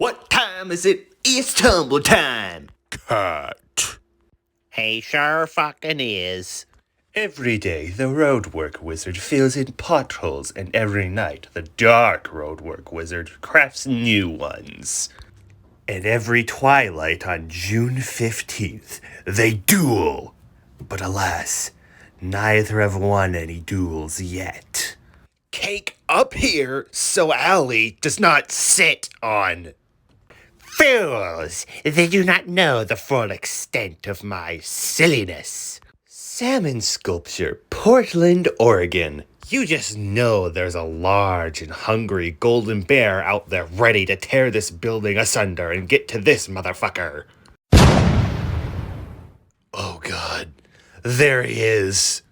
What time is it? It's tumble time! Cut. He sure fucking is. Every day, the roadwork wizard fills in potholes, and every night, the dark roadwork wizard crafts new ones. And every twilight on June 15th, they duel. But alas, neither have won any duels yet. Cake up here so Allie does not sit on. Fools! They do not know the full extent of my silliness. Salmon Sculpture, Portland, Oregon. You just know there's a large and hungry golden bear out there ready to tear this building asunder and get to this motherfucker. Oh god, there he is.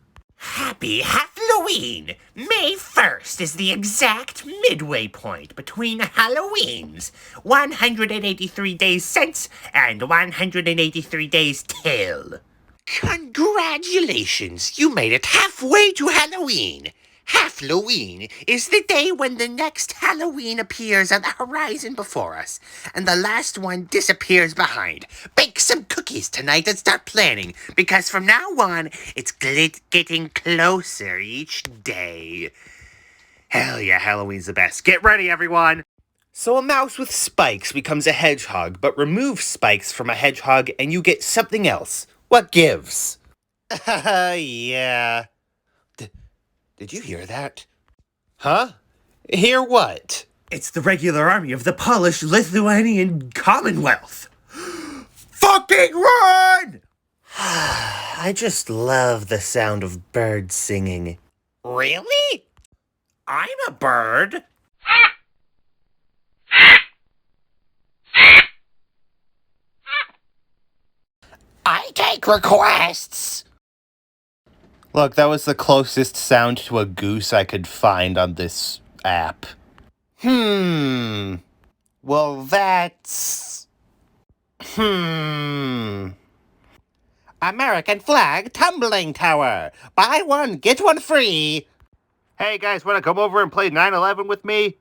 Happy Halloween! May 1st is the exact midway point between Halloweens. 183 days since and 183 days till. Congratulations! You made it halfway to Halloween! Halloween is the day when the next Halloween appears on the horizon before us, and the last one disappears behind. Bake some cookies tonight and start planning, because from now on, it's getting closer each day. Hell yeah, Halloween's the best. Get ready, everyone! So a mouse with spikes becomes a hedgehog, but remove spikes from a hedgehog and you get something else. What gives? Yeah. Did you hear that? Huh? Hear what? It's the regular army of the Polish Lithuanian Commonwealth. Fucking run! I just love the sound of birds singing. Really? I'm a bird. I take requests. Look, that was the closest sound to a goose I could find on this app. Well, that's... American flag tumbling tower. Buy one, get one free. Hey guys, wanna come over and play 9/11 with me?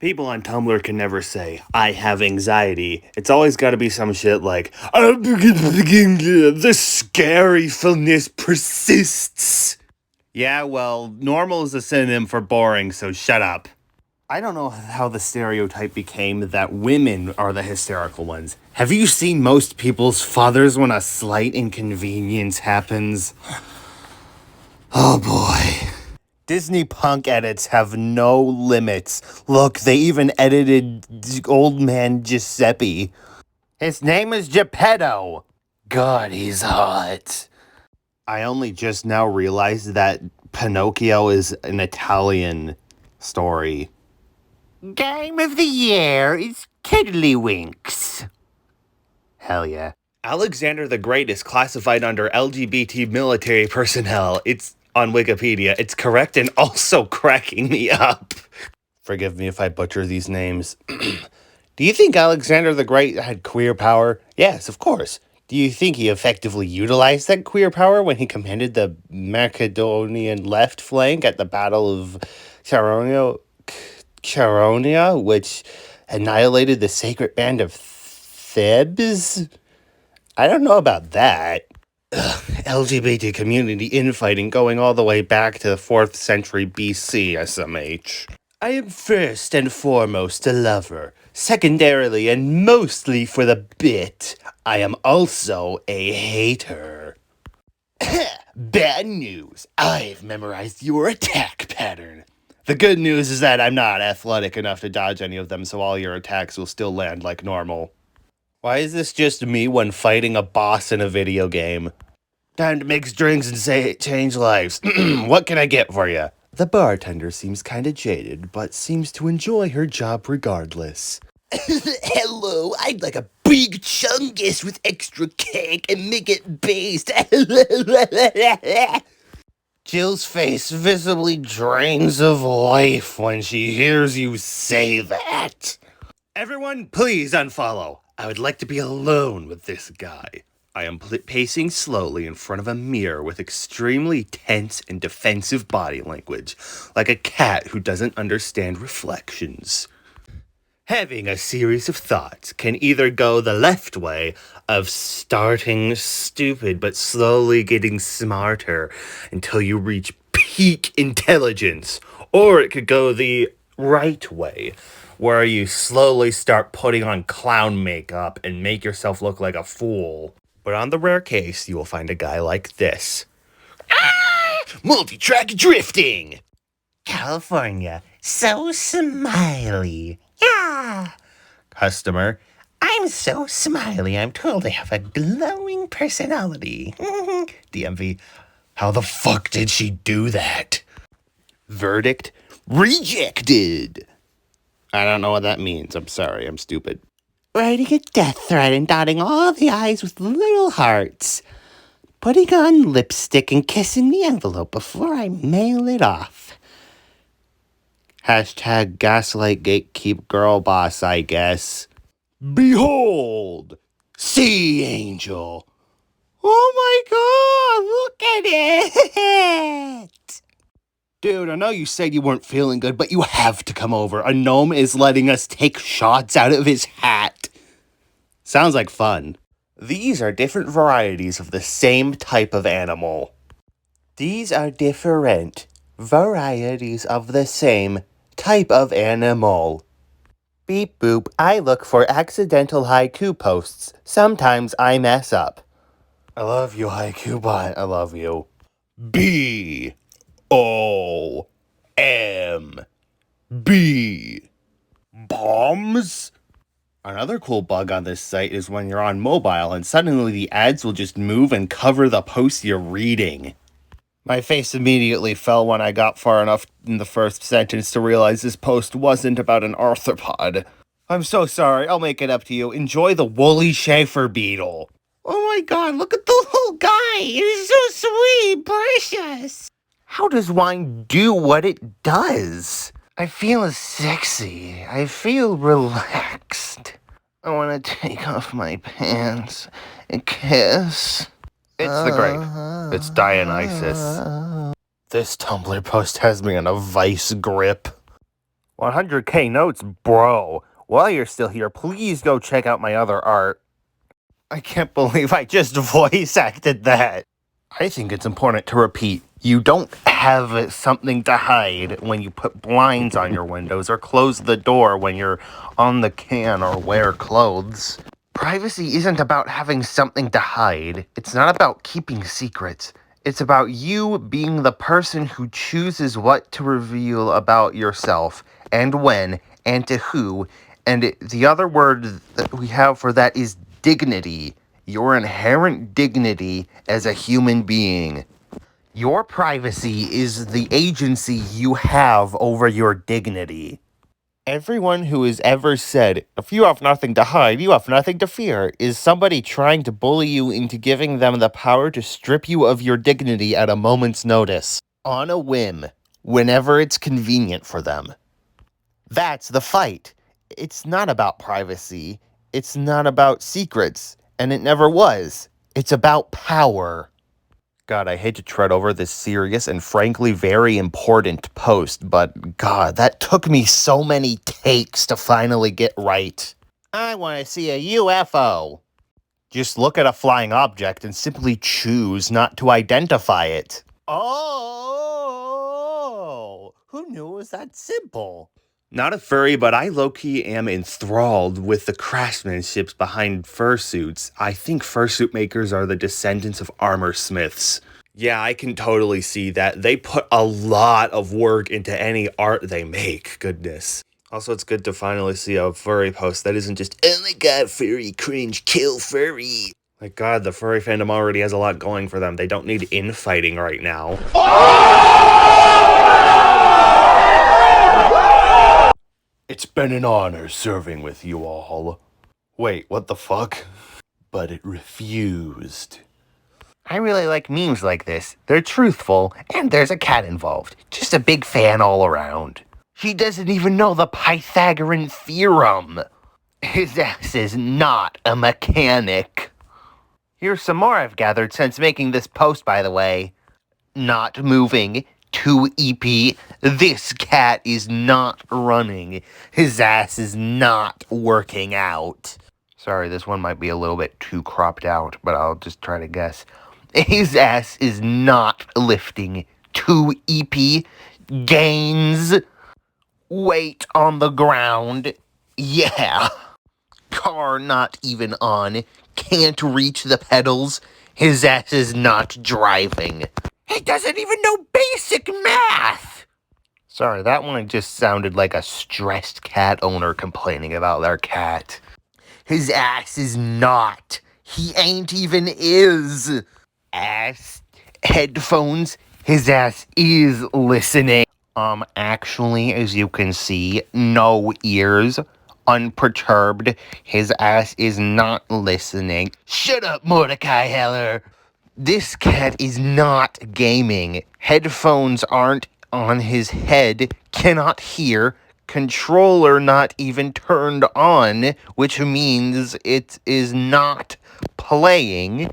People on Tumblr can never say, I have anxiety. It's always gotta be some shit like, the scaryfulness persists. Yeah, well, normal is a synonym for boring, so shut up. I don't know how the stereotype became that women are the hysterical ones. Have you seen most people's fathers when a slight inconvenience happens? Oh boy. Disney punk edits have no limits. Look, they even edited old man Giuseppe. His name is Geppetto. God, he's hot. I only just now realized that Pinocchio is an Italian story. Game of the year is Tiddlywinks. Hell yeah. Alexander the Great is classified under LGBT military personnel. It's on Wikipedia. It's correct and also cracking me up. Forgive me if I butcher these names. Do you think Alexander the Great had queer power? Yes, of course. Do you think he effectively utilized that queer power when he commanded the Macedonian left flank at the Battle of Charonia, which annihilated the sacred band of Thebes? I don't know about that. LGBT community infighting going all the way back to the 4th century BC, SMH. I am first and foremost a lover. Secondarily and mostly for the bit, I am also a hater. Bad news. I've memorized your attack pattern. The good news is that I'm not athletic enough to dodge any of them, so all your attacks will still land like normal. Why is this just me when fighting a boss in a video game? Time to mix drinks and change lives. What can I get for you? The bartender seems kinda jaded, but seems to enjoy her job regardless. Hello, I'd like a big chungus with extra cake and make it based. Jill's face visibly drains of life when she hears you say that. Everyone, please unfollow. I would like to be alone with this guy. I am pacing slowly in front of a mirror with extremely tense and defensive body language, like a cat who doesn't understand reflections. Having a series of thoughts can either go the left way of starting stupid but slowly getting smarter until you reach peak intelligence, or it could go the right way where you slowly start putting on clown makeup and make yourself look like a fool. But on the rare case, you will find a guy like this. Multi-track drifting! California, so smiley. Yeah. Customer, I'm so smiley, I'm told I have a glowing personality. DMV, how the fuck did she do that? Verdict, rejected. I don't know what that means. I'm sorry. I'm stupid. Writing a death threat and dotting all the I's with little hearts. Putting on lipstick and kissing the envelope before I mail it off. Hashtag gaslight gatekeep girl boss, I guess. Behold, Sea Angel. Oh my god, look at it! Dude, I know you said you weren't feeling good, but you have to come over. A gnome is letting us take shots out of his hat. Sounds like fun. these are different varieties of the same type of animal. These are different varieties of the same type of animal. Beep boop, I look for accidental haiku posts. Sometimes I mess up. I love you, Haiku Bot. I love you. B-O-M-B. Bombs? Another cool bug on this site is when you're on mobile and suddenly the ads will just move and cover the post you're reading. My face immediately fell when I got far enough in the first sentence to realize this post wasn't about an arthropod. I'm so sorry, I'll make it up to you. Enjoy the woolly Schaefer beetle. Oh my god, look at the little guy! He's so sweet, precious! How does wine do what it does? I feel sexy. I feel relaxed. I want to take off my pants and kiss. It's the grape. It's Dionysus. This Tumblr post has me in a vice grip. 100k notes, bro. While you're still here, please go check out my other art. I can't believe I just voice acted that. I think it's important to repeat, you don't have something to hide when you put blinds on your windows or close the door when you're on the can or wear clothes. Privacy isn't about having something to hide. It's not about keeping secrets. It's about you being the person who chooses what to reveal about yourself and when and to who. And the other word that we have for that is dignity. Your inherent dignity as a human being. Your privacy is the agency you have over your dignity. Everyone who has ever said, if you have nothing to hide, you have nothing to fear, is somebody trying to bully you into giving them the power to strip you of your dignity at a moment's notice. On a whim. Whenever it's convenient for them. That's the fight. It's not about privacy. It's not about secrets. And it never was. It's about power. God, I hate to tread over this serious and frankly very important post, but God, that took me so many takes to finally get right. I want to see a UFO. Just look at a flying object and simply choose not to identify it. Oh, who knew it was that simple? Not a furry, but I low-key am enthralled with the craftsmanships behind fursuits. I think fursuit makers are the descendants of armor smiths. Yeah, I can totally see that. They put a lot of work into any art they make. Goodness. Also, it's good to finally see a furry post that isn't just, oh my god, furry, cringe, kill furry. Like, God, the furry fandom already has a lot going for them. They don't need infighting right now. It's been an honor serving with you all. Wait, what the fuck? But it refused. I really like memes like this. They're truthful, and there's a cat involved. Just a big fan all around. He doesn't even know the Pythagorean theorem. His ass is not a mechanic. Here's some more I've gathered since making this post, by the way. Not moving Too EP. This cat is not running. His ass is not working out. Sorry, this one might be a little bit too cropped out, but I'll just try to guess. His ass is not lifting. Too EP. Gains weight on the ground. Yeah. Car not even on. Can't reach the pedals. His ass is not driving. He doesn't even know basic math. Sorry, that one just sounded like a stressed cat owner complaining about their cat. His ass is not. He ain't even is. Ass. Headphones. His ass is listening. Actually, as you can see, no ears. Unperturbed. His ass is not listening. Shut up, Mordecai Heller. This cat is not gaming. Headphones aren't on his head. Cannot hear. Controller not even turned on, which means it is not playing.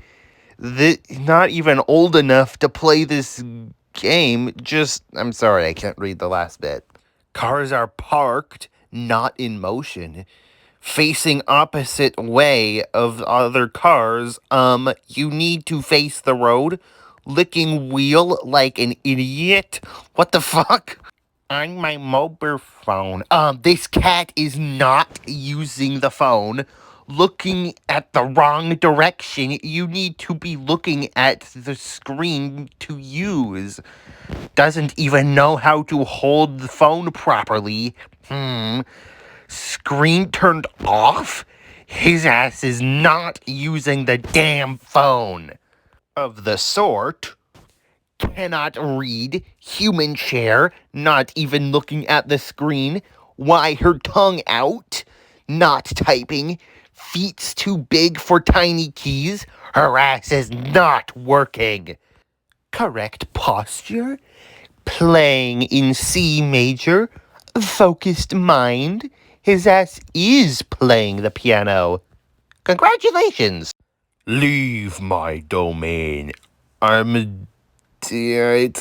Not even old enough to play this game. I'm sorry, I can't read the last bit. Cars are parked, not in motion. Facing opposite way of other cars. You need to face the road. Licking wheel like an idiot. What the fuck? On my mobile phone. This cat is not using the phone. Looking at the wrong direction. You need to be looking at the screen to use. Doesn't even know how to hold the phone properly. Screen turned off? His ass is not using the damn phone. Of the sort. Cannot read. Human chair. Not even looking at the screen. Why her tongue out? Not typing. Feet's too big for tiny keys. Her ass is not working. Correct posture. Playing in C major. Focused mind. His ass is playing the piano. Congratulations. Leave my domain. I'm sorry,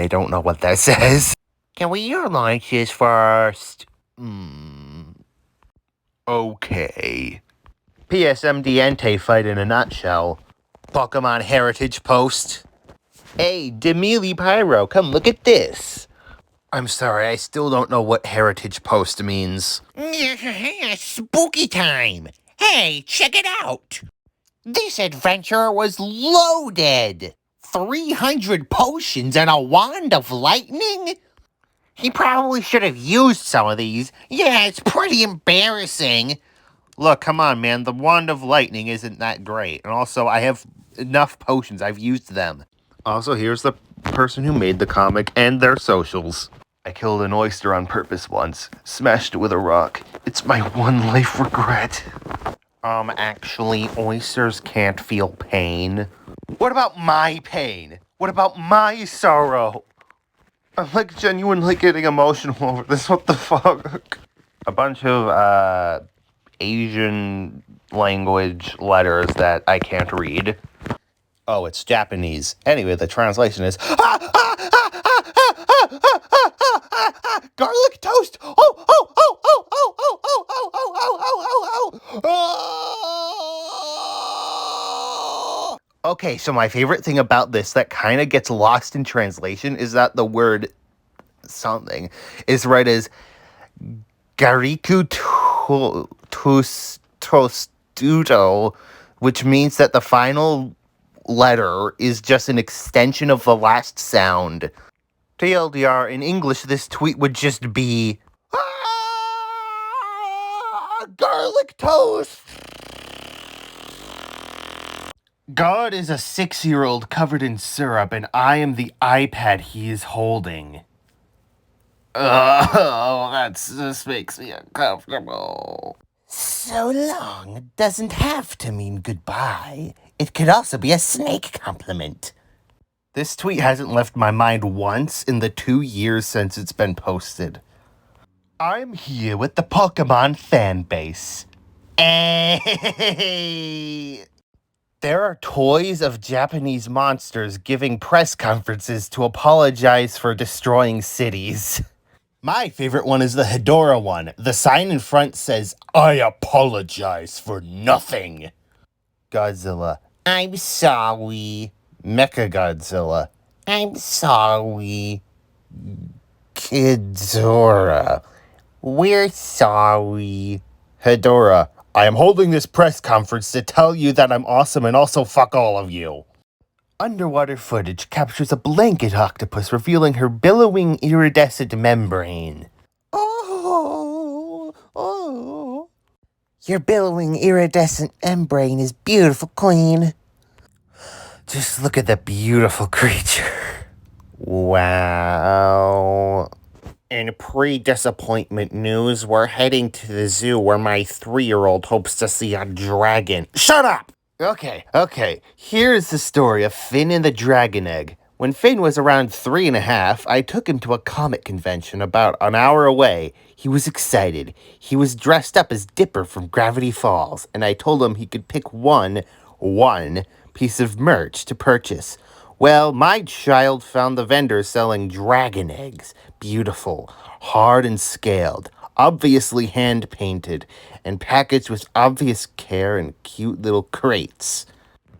I don't know what that says. Can we hear launches first? Okay. PSMDNT fight in a nutshell. Pokemon Heritage Post. Hey, Demili Pyro, come look at this. I'm sorry, I still don't know what Heritage Post means. Spooky time. Hey, check it out. This adventure was loaded. 300 potions and a wand of lightning? He probably should have used some of these. Yeah, it's pretty embarrassing. Look, come on, man. The wand of lightning isn't that great. And also, I have enough potions. I've used them. Also, here's the person who made the comic and their socials. I killed an oyster on purpose once. Smashed it with a rock. It's my one life regret. Actually, oysters can't feel pain. What about my pain? What about my sorrow? I'm, like, genuinely getting emotional over this. What the fuck? A bunch of, Asian language letters that I can't read. Oh, it's Japanese. Anyway, the translation is garlic toast. Okay, so my favorite thing about this that kind of gets lost in translation is that the word something is read as Gariku Tostudo, which means that the final letter is just an extension of the last sound. TLDR, in English, this tweet would just be garlic toast. God is a 6-year-old covered in syrup, and I am the iPad he is holding. Oh, this makes me uncomfortable. So long doesn't have to mean goodbye. It could also be a snake compliment. This tweet hasn't left my mind once in the 2 years since it's been posted. I'm here with the Pokemon fan base. Hey! There are toys of Japanese monsters giving press conferences to apologize for destroying cities. My favorite one is the Hedora one. The sign in front says, "I apologize for nothing." Godzilla, "I'm sorry." Mechagodzilla, "I'm sorry." Ghidorah, "We're sorry." Hedora, "I am holding this press conference to tell you that I'm awesome and also fuck all of you." Underwater footage captures a blanket octopus revealing her billowing iridescent membrane. Oh. Your billowing iridescent membrane is beautiful, Queen. Just look at that beautiful creature. Wow. In pre-disappointment news, we're heading to the zoo where my 3-year-old hopes to see a dragon. Shut up! Okay. Here's the story of Finn and the Dragon Egg. When Finn was around 3.5, I took him to a comic convention about an hour away. He was excited. He was dressed up as Dipper from Gravity Falls, and I told him he could pick one piece of merch to purchase. Well, my child found the vendor selling dragon eggs. Beautiful, hard and scaled, obviously hand-painted, and packaged with obvious care in cute little crates.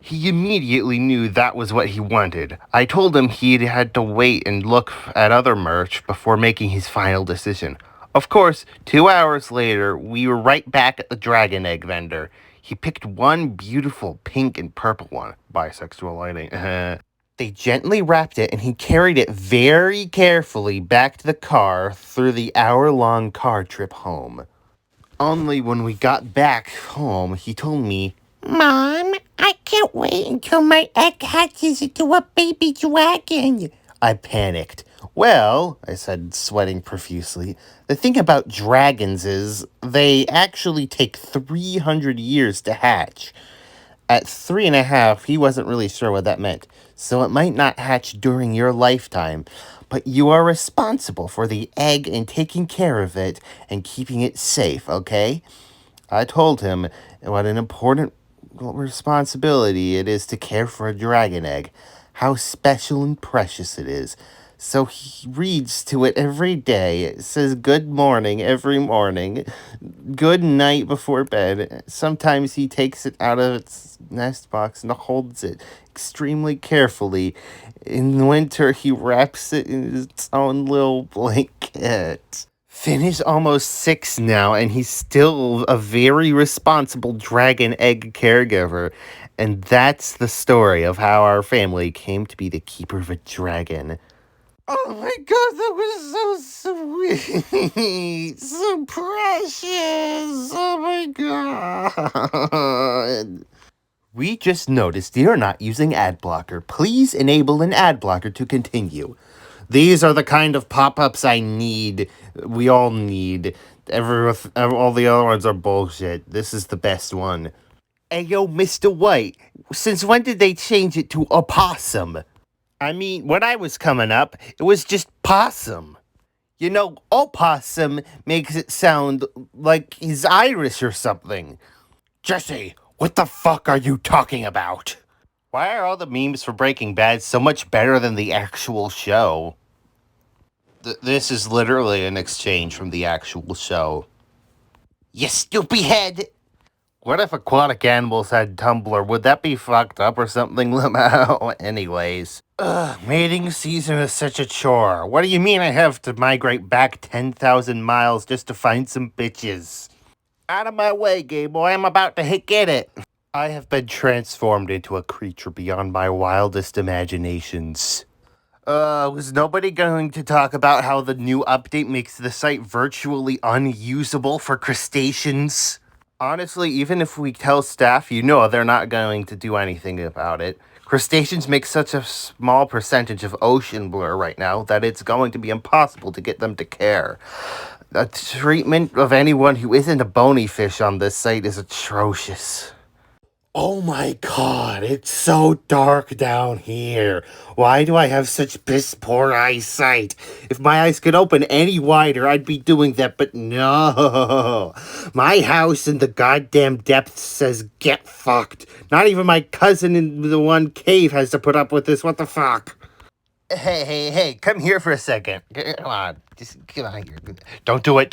He immediately knew that was what he wanted. I told him he'd had to wait and look at other merch before making his final decision. Of course, 2 hours later, we were right back at the dragon egg vendor. He picked one beautiful pink and purple one. Bisexual lighting. They gently wrapped it and he carried it very carefully back to the car through the hour-long car trip home. Only when we got back home, he told me, "Mom, I can't wait until my egg hatches into a baby dragon." I panicked. "Well," I said, sweating profusely, "the thing about dragons is they actually take 300 years to hatch." At 3.5, he wasn't really sure what that meant, so it might not hatch during your lifetime, but you are responsible for the egg and taking care of it and keeping it safe, okay? I told him what an important responsibility it is to care for a dragon egg, how special and precious it is. So he reads to it every day. It says good morning every morning, good night before bed. Sometimes he takes it out of its nest box and holds it extremely carefully. In winter, he wraps it in its own little blanket. Finn is almost 6 now, and he's still a very responsible dragon egg caregiver. And that's the story of how our family came to be the keeper of a dragon. Oh my god, that was so sweet. So precious. Oh my god. We just noticed you're not using ad blocker. Please enable an ad blocker to continue. These are the kind of pop-ups I need. We all need. All the other ones are bullshit. This is the best one. Hey, yo, Mr. White, since when did they change it to opossum? I mean, when I was coming up, it was just possum. You know, opossum makes it sound like he's Irish or something. Jesse, what the fuck are you talking about? Why are all the memes for Breaking Bad so much better than the actual show? This is literally an exchange from the actual show. You stupid head! What if aquatic animals had Tumblr? Would that be fucked up or something, Lamau? Anyways. Mating season is such a chore. What do you mean I have to migrate back 10,000 miles just to find some bitches? Out of my way, gay boy, I'm about to get it. I have been transformed into a creature beyond my wildest imaginations. Was nobody going to talk about how the new update makes the site virtually unusable for crustaceans? Honestly, even if we tell staff, they're not going to do anything about it. Crustaceans make such a small percentage of ocean blur right now that it's going to be impossible to get them to care. The treatment of anyone who isn't a bony fish on this site is atrocious. Oh my god, it's so dark down here. Why do I have such piss poor eyesight? If my eyes could open any wider, I'd be doing that, but no. My house in the goddamn depths says get fucked. Not even my cousin in the one cave has to put up with this. What the fuck? Hey, come here for a second. Come on, just get on here. Don't do it.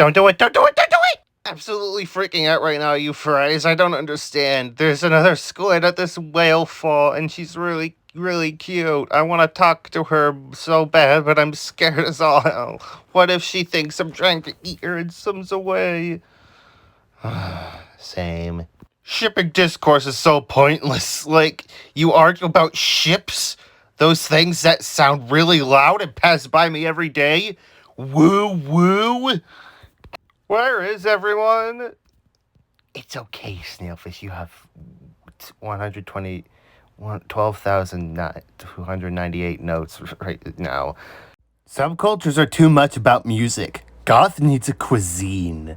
Absolutely freaking out right now, you fries. I don't understand. There's another squid at this whale fall, and she's really, really cute. I want to talk to her so bad, but I'm scared as all hell. What if she thinks I'm trying to eat her and swims away? Same. Shipping discourse is so pointless. Like, you argue about ships? Those things that sound really loud and pass by me every day? Woo! Where is everyone? It's okay, Snailfish. You have 12,298 notes right now. Some cultures are too much about music. Goth needs a cuisine.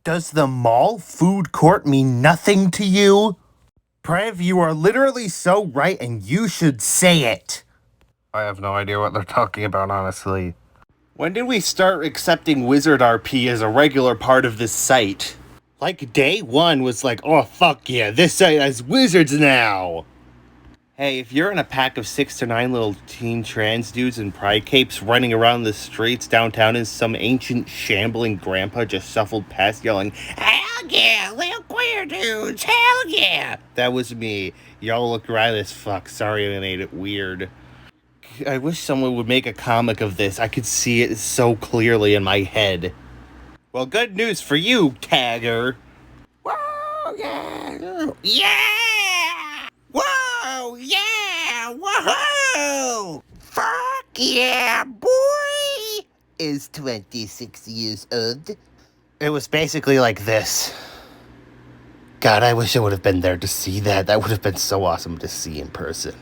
Does the mall food court mean nothing to you? Prev, you are literally so right and you should say it. I have no idea what they're talking about, honestly. When did we start accepting Wizard RP as a regular part of this site? Like, day one was like, oh, fuck yeah, this site has wizards now! Hey, if you're in a pack of 6 to 9 little teen trans dudes in pride capes running around the streets downtown and some ancient shambling grandpa just shuffled past yelling, hell yeah, little queer dudes, hell yeah! That was me. Y'all look right as fuck. Sorry I made it weird. I wish someone would make a comic of this. I could see it so clearly in my head. Well, good news for you, Tagger. Whoa, yeah! Yeah! Whoa, yeah! Whoa! Fuck yeah, boy! Is 26 years old. It was basically like this. God, I wish I would have been there to see that. That would have been so awesome to see in person.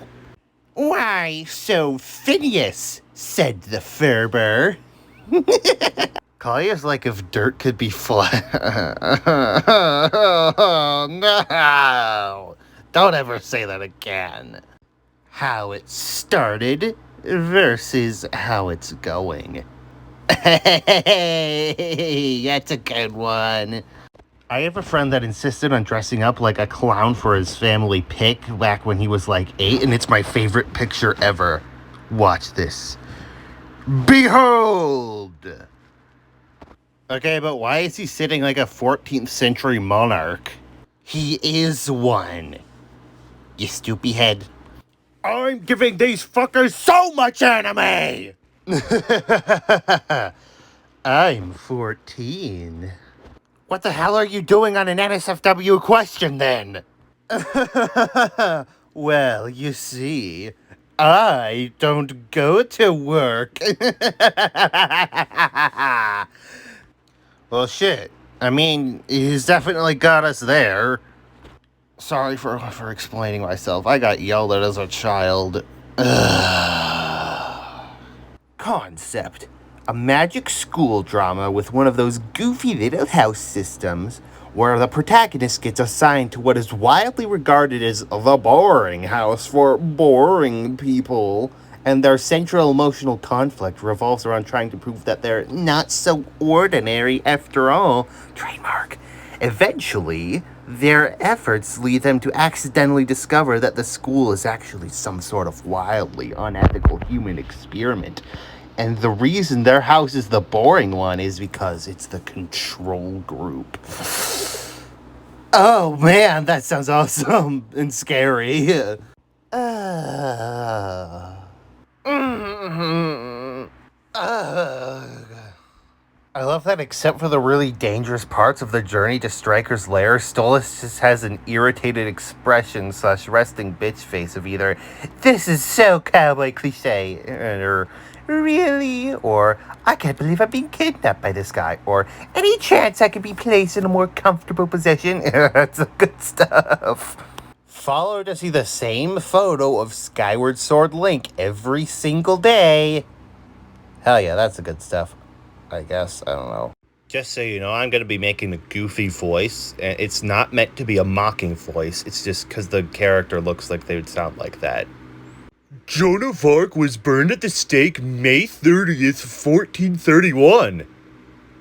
Why, so Phineas, said the Ferber. Kalia's like if dirt could be flat. Oh, no! Don't ever say that again. How it started versus how it's going. Hey, that's a good one. I have a friend that insisted on dressing up like a clown for his family pic back when he was like 8, and it's my favorite picture ever. Watch this. Behold! Okay, but why is he sitting like a 14th century monarch? He is one. You stoopy head. I'm giving these fuckers so much anime! I'm 14. What the hell are you doing on an NSFW question, then? Well, you see, I don't go to work. Well, shit. I mean, he's definitely got us there. Sorry for explaining myself. I got yelled at as a child. Concept. A magic school drama with one of those goofy little house systems where the protagonist gets assigned to what is widely regarded as the boring house for boring people, and their central emotional conflict revolves around trying to prove that they're not so ordinary after all. Trademark. Eventually, their efforts lead them to accidentally discover that the school is actually some sort of wildly unethical human experiment. And the reason their house is the boring one is because it's the control group. Oh man, that sounds awesome and scary. I love that except for the really dangerous parts of the journey to Stryker's lair, Stolas just has an irritated expression / resting bitch face of either, this is so cowboy cliche, or really, or I can't believe I'm being kidnapped by this guy, or any chance I could be placed in a more comfortable position. That's the good stuff. Follow to see the same photo of Skyward Sword Link every single day. Hell yeah, that's the good stuff. I guess. I don't know. Just so you know, I'm going to be making a goofy voice. It's not meant to be a mocking voice. It's just because the character looks like they would sound like that. Joan of Arc was burned at the stake May 30th, 1431.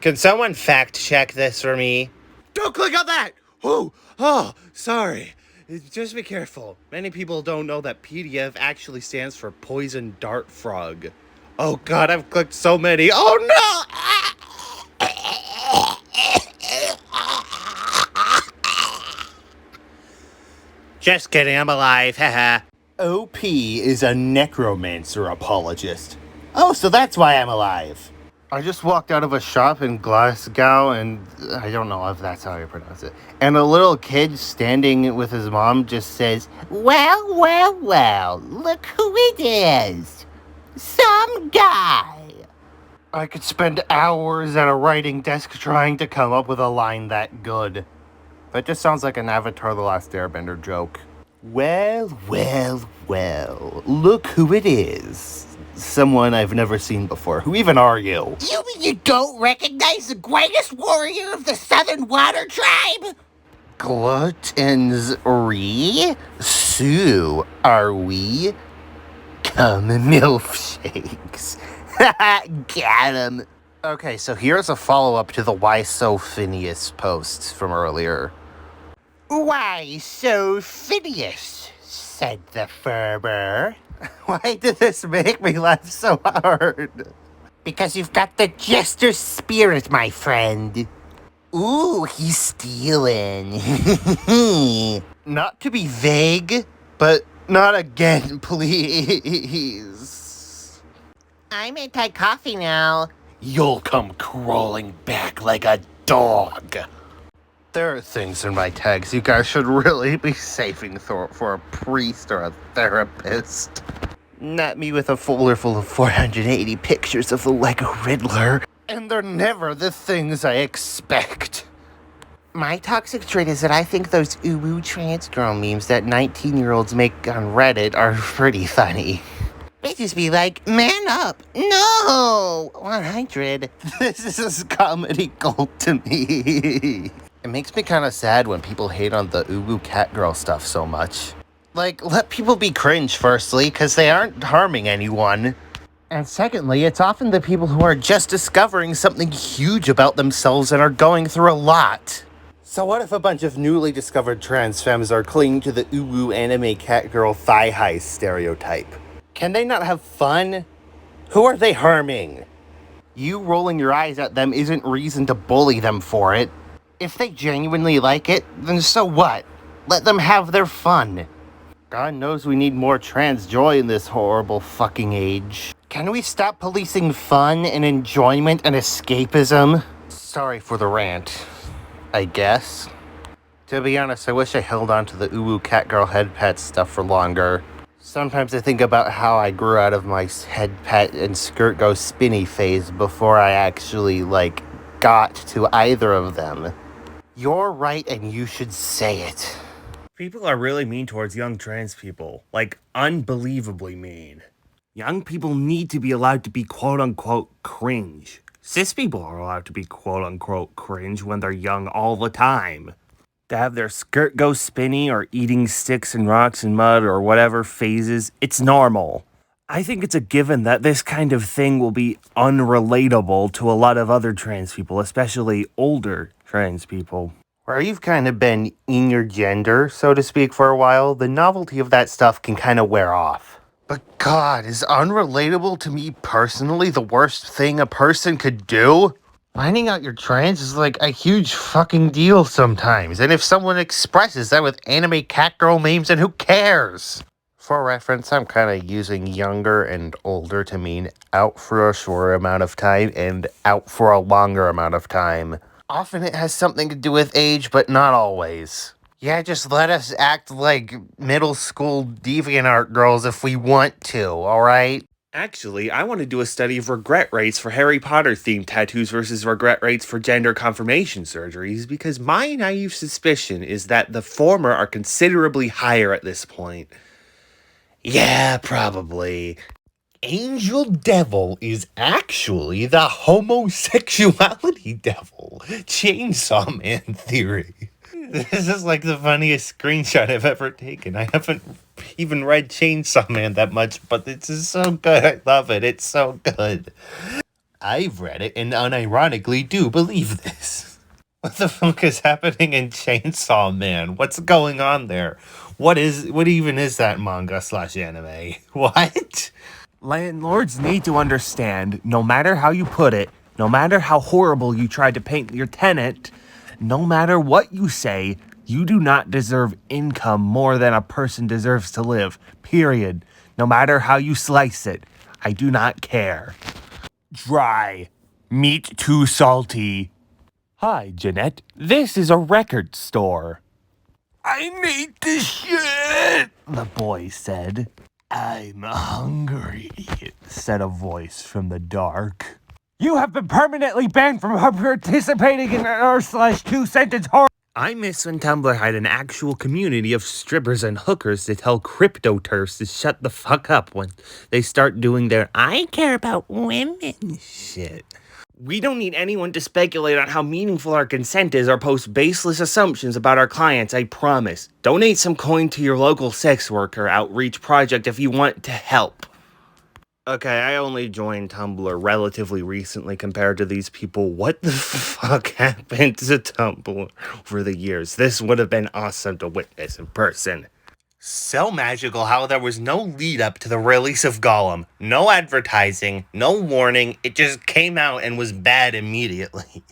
Can someone fact check this for me? Don't click on that! Oh, sorry. Just be careful. Many people don't know that PDF actually stands for Poison Dart Frog. Oh god, I've clicked so many. Oh no! Just kidding, I'm alive, haha. OP is a necromancer apologist. Oh, so that's why I'm alive. I just walked out of a shop in Glasgow, and I don't know if that's how you pronounce it. And a little kid standing with his mom just says, "Well, well, well, look who it is. Some guy." I could spend hours at a writing desk trying to come up with a line that good. That just sounds like an Avatar The Last Airbender joke. Well, well, well, look who it is. Someone I've never seen before. Who even are you? You mean you don't recognize the greatest warrior of the Southern Water Tribe? Gluttons re? Sue, are we? Come milkshakes. Got him. Okay, so here's a follow-up to the Why So Phineas posts from earlier. Why so Phineas? Said the Ferber. Why did this make me laugh so hard? Because you've got the jester spirit, my friend. Ooh, he's stealing. Not to be vague, but not again, please. I'm anti-coffee now. You'll come crawling back like a dog. There are things in my tags you guys should really be saving for a priest or a therapist. Not me with a folder full of 480 pictures of the Lego Riddler. And they're never the things I expect. My toxic trait is that I think those uwu trans girl memes that 19-year-olds make on Reddit are pretty funny. Bitches be like, man up. No! 100. This is comedy gold to me. It makes me kind of sad when people hate on the uwu cat girl stuff so much. Like, let people be cringe, firstly, because they aren't harming anyone. And secondly, it's often the people who are just discovering something huge about themselves and are going through a lot. So what if a bunch of newly discovered trans femmes are clinging to the uwu anime cat girl thigh high stereotype? Can they not have fun? Who are they harming? You rolling your eyes at them isn't reason to bully them for it. If they genuinely like it, then so what? Let them have their fun. God knows we need more trans joy in this horrible fucking age. Can we stop policing fun and enjoyment and escapism? Sorry for the rant, I guess. To be honest, I wish I held on to the uwu catgirl head pet stuff for longer. Sometimes I think about how I grew out of my head pet and skirt go spinny phase before I actually, got to either of them. You're right and you should say it. People are really mean towards young trans people. Unbelievably mean. Young people need to be allowed to be quote-unquote cringe. Cis people are allowed to be quote-unquote cringe when they're young all the time. To have their skirt go spinny or eating sticks and rocks and mud or whatever phases, it's normal. I think it's a given that this kind of thing will be unrelatable to a lot of other trans people, especially older trans people. Where you've kind of been in your gender, so to speak, for a while, the novelty of that stuff can kind of wear off. But God, is unrelatable to me personally the worst thing a person could do? Finding out you're trans is like a huge fucking deal sometimes, and if someone expresses that with anime catgirl memes, then who cares? For reference, I'm kind of using younger and older to mean out for a shorter amount of time and out for a longer amount of time. Often it has something to do with age, but not always. Yeah, just let us act like middle school DeviantArt girls if we want to, alright? Actually, I want to do a study of regret rates for Harry Potter-themed tattoos versus regret rates for gender confirmation surgeries, because my naive suspicion is that the former are considerably higher at this point. Yeah, probably. Angel Devil is actually the homosexuality devil. Chainsaw Man theory. This is like the funniest screenshot I've ever taken. I haven't even read Chainsaw Man that much, but this is so good. I love it. It's so good. I've read it and unironically do believe this. What the fuck is happening in Chainsaw Man? What's going on there? What even is that manga / anime? What? Landlords need to understand, no matter how you put it, no matter how horrible you try to paint your tenant, no matter what you say, you do not deserve income more than a person deserves to live. Period. No matter how you slice it. I do not care. Dry. Meat too salty. Hi, Jeanette. This is a record store. I need to shit, the boy said. I'm hungry, said a voice from the dark. You have been permanently banned from participating in r/2 sentence horror. I miss when Tumblr had an actual community of strippers and hookers to tell crypto turfs to shut the fuck up when they start doing their I care about women shit. We don't need anyone to speculate on how meaningful our consent is or post baseless assumptions about our clients, I promise. Donate some coin to your local sex worker outreach project if you want to help. Okay, I only joined Tumblr relatively recently compared to these people. What the fuck happened to Tumblr over the years? This would have been awesome to witness in person. So magical how there was no lead up to the release of Gollum. No advertising, no warning, it just came out and was bad immediately.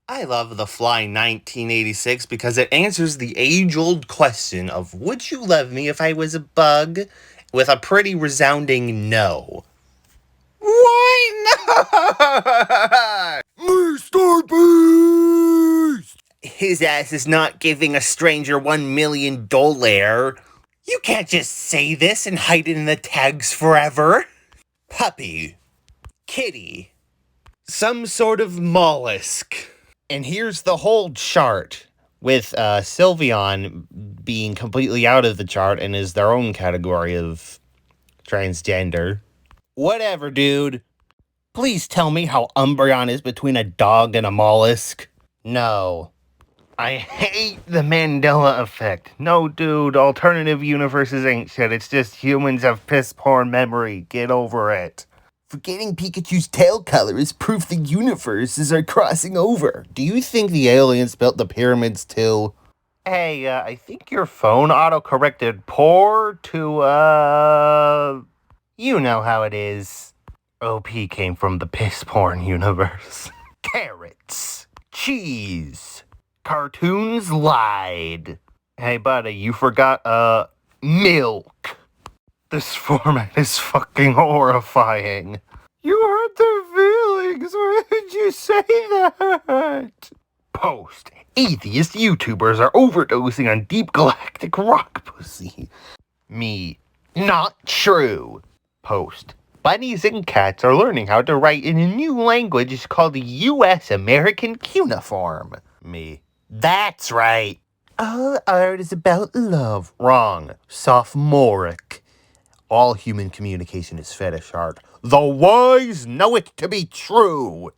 I love The Fly 1986 because it answers the age-old question of would you love me if I was a bug? With a pretty resounding no. Why not? Mr. Beast! His ass is not giving a stranger $1 million. You can't just say this and hide it in the tags forever. Puppy. Kitty. Some sort of mollusk. And here's the whole chart, with Sylveon being completely out of the chart and is their own category of transgender. Whatever, dude. Please tell me how Umbreon is between a dog and a mollusk. No. I hate the Mandela effect. No, dude, alternative universes ain't shit. It's just humans have piss-poor memory. Get over it. Forgetting Pikachu's tail color is proof the universes are crossing over. Do you think the aliens built the pyramids too? Hey, I think your phone auto-corrected poor to, you know how it is. OP came from the piss-porn universe. Carrots. Cheese. Cartoons lied. Hey, buddy, you forgot, milk. This format is fucking horrifying. You hurt their feelings. Why did you say that? Post. Atheist YouTubers are overdosing on deep galactic rock pussy. Me. Not true. Post. Bunnies and cats are learning how to write in a new language called the U.S. American Cuneiform. Me. That's right. All art is about love. Wrong. Sophomoric. All human communication is fetish art. The wise know it to be true.